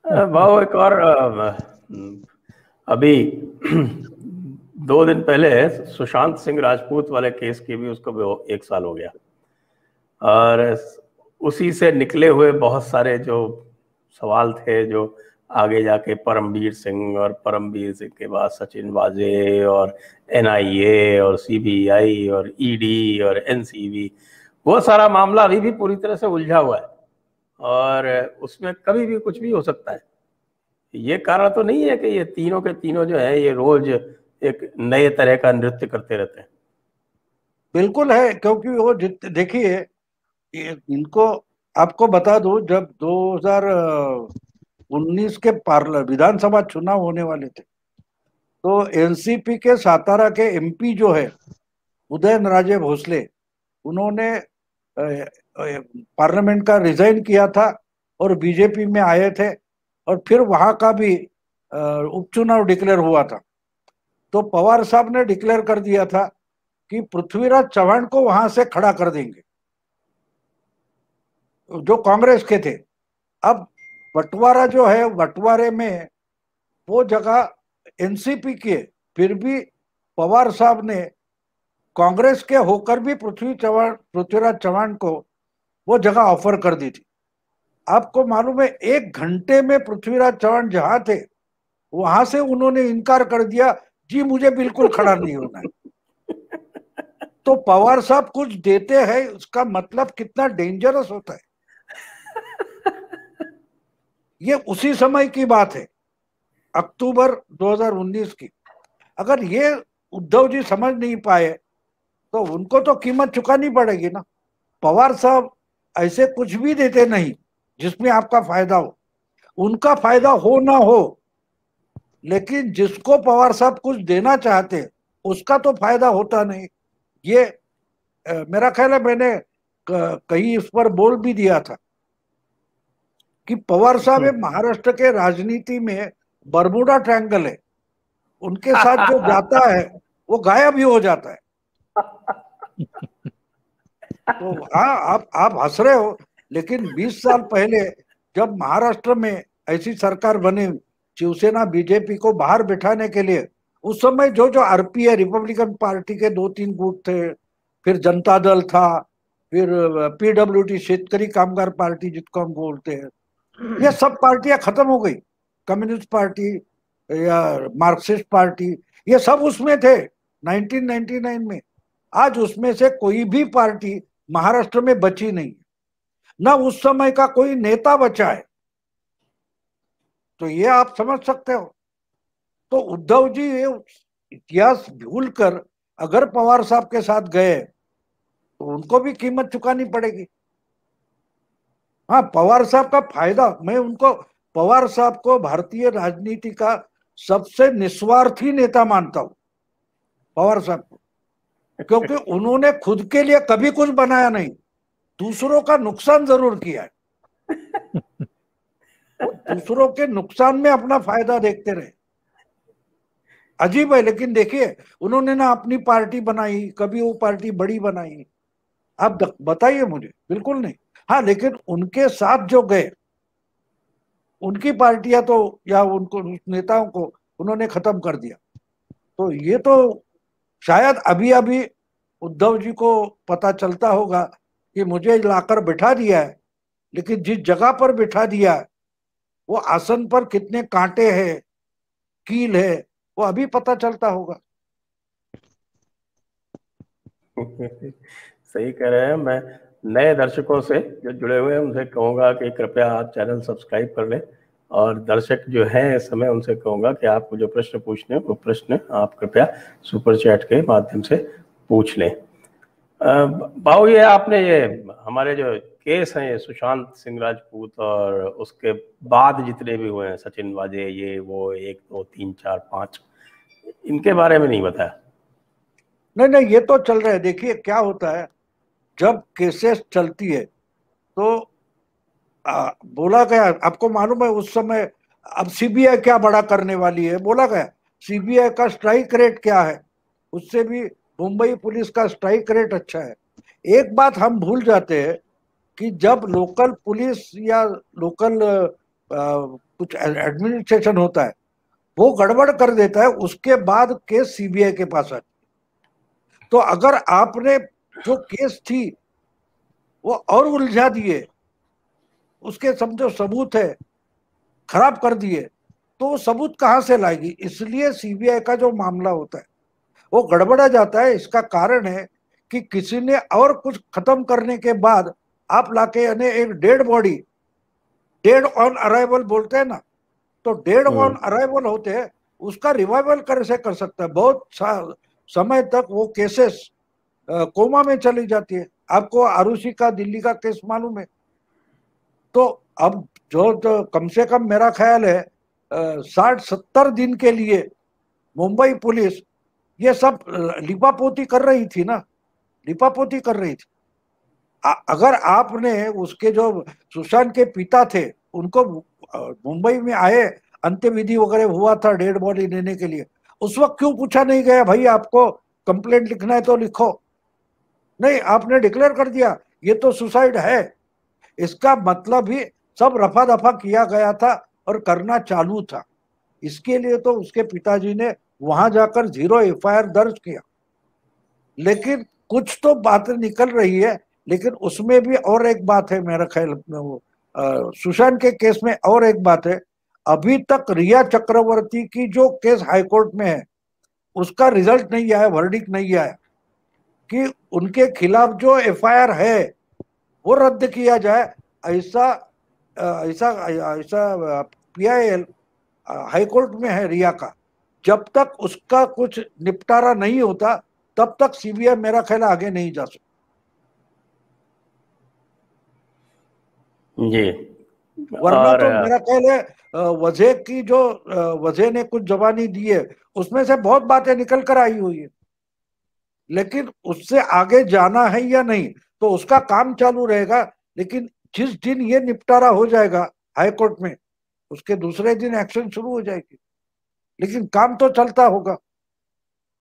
भाव एक और अभी 2 दिन पहले सुशांत सिंह राजपूत वाले केस की भी उसको 1 साल हो गया, और उसी से निकले हुए बहुत सारे जो सवाल थे, जो आगे जाके परमवीर सिंह, और परमवीर सिंह के बाद सचिन वाजे और NIA और CBI और ED और NCV, वो सारा मामला अभी भी पूरी तरह से उलझा हुआ है, और उसमें कभी भी कुछ भी हो सकता है। ये कारण तो नहीं है कि ये तीनों के तीनों जो है ये रोज एक नए तरह का नृत्य करते रहते हैं। बिल्कुल है, क्योंकि वो देखिए, इनको आपको बता दूं, जब 2019 के विधानसभा चुनाव होने वाले थे, तो एनसीपी के सातारा के MP जो है उदयनराजे भोसले, उन्होंने पार्लियामेंट का रिजाइन किया था और बीजेपी में आए थे, और फिर वहां का भी उपचुनाव डिक्लेयर हुआ था। तो पवार साहब ने डिक्लेयर कर दिया था कि पृथ्वीराज चौहान को वहां से खड़ा कर देंगे, जो कांग्रेस के थे। अब बंटवारा जो है, बंटवारे में वो जगह एनसीपी की है, फिर भी पवार साहब ने कांग्रेस के होकर भी पृथ्वीराज चौहान को वो जगह ऑफर कर दी थी। आपको मालूम है, 1 घंटे में पृथ्वीराज चौहान जहां थे वहां से उन्होंने इनकार कर दिया, जी मुझे बिल्कुल खड़ा नहीं होना है। तो पवार साहब कुछ देते हैं, उसका मतलब कितना डेंजरस होता है। ये उसी समय की बात है, अक्टूबर 2019 की। अगर ये उद्धव जी समझ नहीं पाए तो उनको तो कीमत चुकानी पड़ेगी ना। पवार साहब ऐसे कुछ भी देते नहीं जिसमें आपका फायदा हो, उनका फायदा हो ना हो, लेकिन जिसको पवार साहब कुछ देना चाहते उसका तो फायदा होता नहीं। ये मेरा ख्याल है, मैंने कहीं इस पर बोल भी दिया था कि पवार साहब महाराष्ट्र के राजनीति में बरमूडा ट्रायंगल है, उनके साथ जो जाता है वो गायब ही हो जाता है। तो हाँ, आप हंस रहे हो, लेकिन 20 साल पहले जब महाराष्ट्र में ऐसी सरकार बनी, शिवसेना बीजेपी को बाहर बिठाने के लिए, उस समय जो जो RPI रिपब्लिकन पार्टी के 2-3 गुट थे, फिर जनता दल था, फिर PWD शेतकरी कामगार पार्टी जिसको हम बोलते हैं, ये सब पार्टियां खत्म हो गई। कम्युनिस्ट पार्टी या मार्क्सिस्ट पार्टी, ये सब उसमें थे 1999 में। आज उसमें से कोई भी पार्टी महाराष्ट्र में बची नहीं, ना उस समय का कोई नेता बचा है। तो ये आप समझ सकते हो। तो उद्धव जी ये इतिहास भूलकर अगर पवार साहब के साथ गए तो उनको भी कीमत चुकानी पड़ेगी। हाँ, पवार साहब का फायदा, मैं उनको, पवार साहब को भारतीय राजनीति का सबसे निस्वार्थी नेता मानता हूं, पवार साहब को, क्योंकि उन्होंने खुद के लिए कभी कुछ बनाया नहीं, दूसरों का नुकसान जरूर किया है। वो दूसरों के नुकसान में अपना फायदा देखते रहे। अजीब है, लेकिन देखिए, उन्होंने ना अपनी पार्टी बनाई, कभी वो पार्टी बड़ी बनाई, आप बताइए मुझे, बिल्कुल नहीं। हाँ, लेकिन उनके साथ जो गए उनकी पार्टियां तो, या उनको नेताओं को उन्होंने खत्म कर दिया। तो ये तो शायद अभी अभी उद्धव जी को पता चलता होगा कि मुझे लाकर बिठा दिया है, लेकिन जिस जगह पर बिठा दिया है वो आसन पर कितने कांटे हैं, कील है, वो अभी पता चलता होगा। सही कह रहे हैं। मैं नए दर्शकों से जो जुड़े हुए हैं उनसे कहूँगा कि कृपया आप चैनल सब्सक्राइब कर लें, और दर्शक जो हैं इस समय उनसे कहूँगा कि आपको जो प्रश्न पूछने हैं वो प्रश्न आप कृपया सुपर चैट के माध्यम से पूछ लें। बाबू, ये आपने ये हमारे जो केस हैं, ये सुशांत सिंह राजपूत और उसके बाद जितने भी हुए हैं, सचिन वाजे, ये वो 1 2 3 4 5, इनके बारे में नहीं बताया। नहीं नहीं, ये तो चल रहा है। देखिए क्या होता है, जब केसेस चलती है तो बोला गया, आपको मालूम है उस समय, अब CBI क्या बड़ा करने वाली है, बोला गया CBI का स्ट्राइक रेट क्या है, उससे भी मुंबई पुलिस का स्ट्राइक रेट अच्छा है। एक बात हम भूल जाते हैं कि जब लोकल पुलिस या लोकल कुछ एडमिनिस्ट्रेशन होता है, वो गड़बड़ कर देता है, उसके बाद केस सीबीआई के पास आती है। तो अगर आपने जो केस थी वो और उलझा दिए, उसके समझो सबूत है खराब कर दिए, तो सबूत कहां से लाएगी? इसलिए सीबीआई का जो मामला होता है वो गड़बड़ा जाता है। इसका कारण है कि किसी ने और कुछ खत्म करने के बाद आप लाके यानी एक dead body, dead on arrival बोलते हैं ना, तो डेड ऑन अराइवल होते हैं, उसका रिवाइवल कैसे कर सकता है? बहुत समय तक वो केसेस कोमा में चली जाती है। आपको आरुषि का दिल्ली का केस मालूम है। तो अब जो तो कम से कम मेरा ख्याल है 60-70 दिन के लिए मुंबई पुलिस ये सब लिपापोती कर रही थी ना, लिपापोती कर रही थी। अगर आपने उसके जो सुशांत के पिता थे उनको मुंबई में आए, अंत्यविधि वगैरह हुआ था डेड बॉडी लेने के लिए, उस वक्त क्यों पूछा नहीं गया भाई आपको कंप्लेंट लिखना है तो लिखो? नहीं, आपने डिक्लेयर कर दिया ये तो सुसाइड है। इसका मतलब ही सब रफा दफा किया गया था और करना चालू था। इसके लिए तो उसके पिताजी ने वहां जाकर 0 एफआईआर दर्ज किया। लेकिन कुछ तो बातें निकल रही है, लेकिन उसमें भी और एक बात है मेरा ख्याल में, वो सुशांत के केस में और एक बात है। अभी तक रिया चक्रवर्ती की जो केस हाईकोर्ट में है उसका रिजल्ट नहीं आया, वर्डिक्ट नहीं आया कि उनके खिलाफ जो एफआईआर है वो रद्द किया जाए। ऐसा ऐसा ऐसा पीआईएल हाईकोर्ट में है रिया का। जब तक उसका कुछ निपटारा नहीं होता तब तक सीबीआई मेरा ख्याल आगे नहीं जा सकता। जी। वरना तो मेरा ख्याल है वजह की जो वजह ने कुछ जबानी दी है उसमें से बहुत बातें निकल कर आई हुई है, लेकिन उससे आगे जाना है या नहीं तो उसका काम चालू रहेगा। लेकिन जिस दिन ये निपटारा हो जाएगा हाईकोर्ट में, उसके दूसरे दिन एक्शन शुरू हो जाएगी, लेकिन काम तो चलता होगा।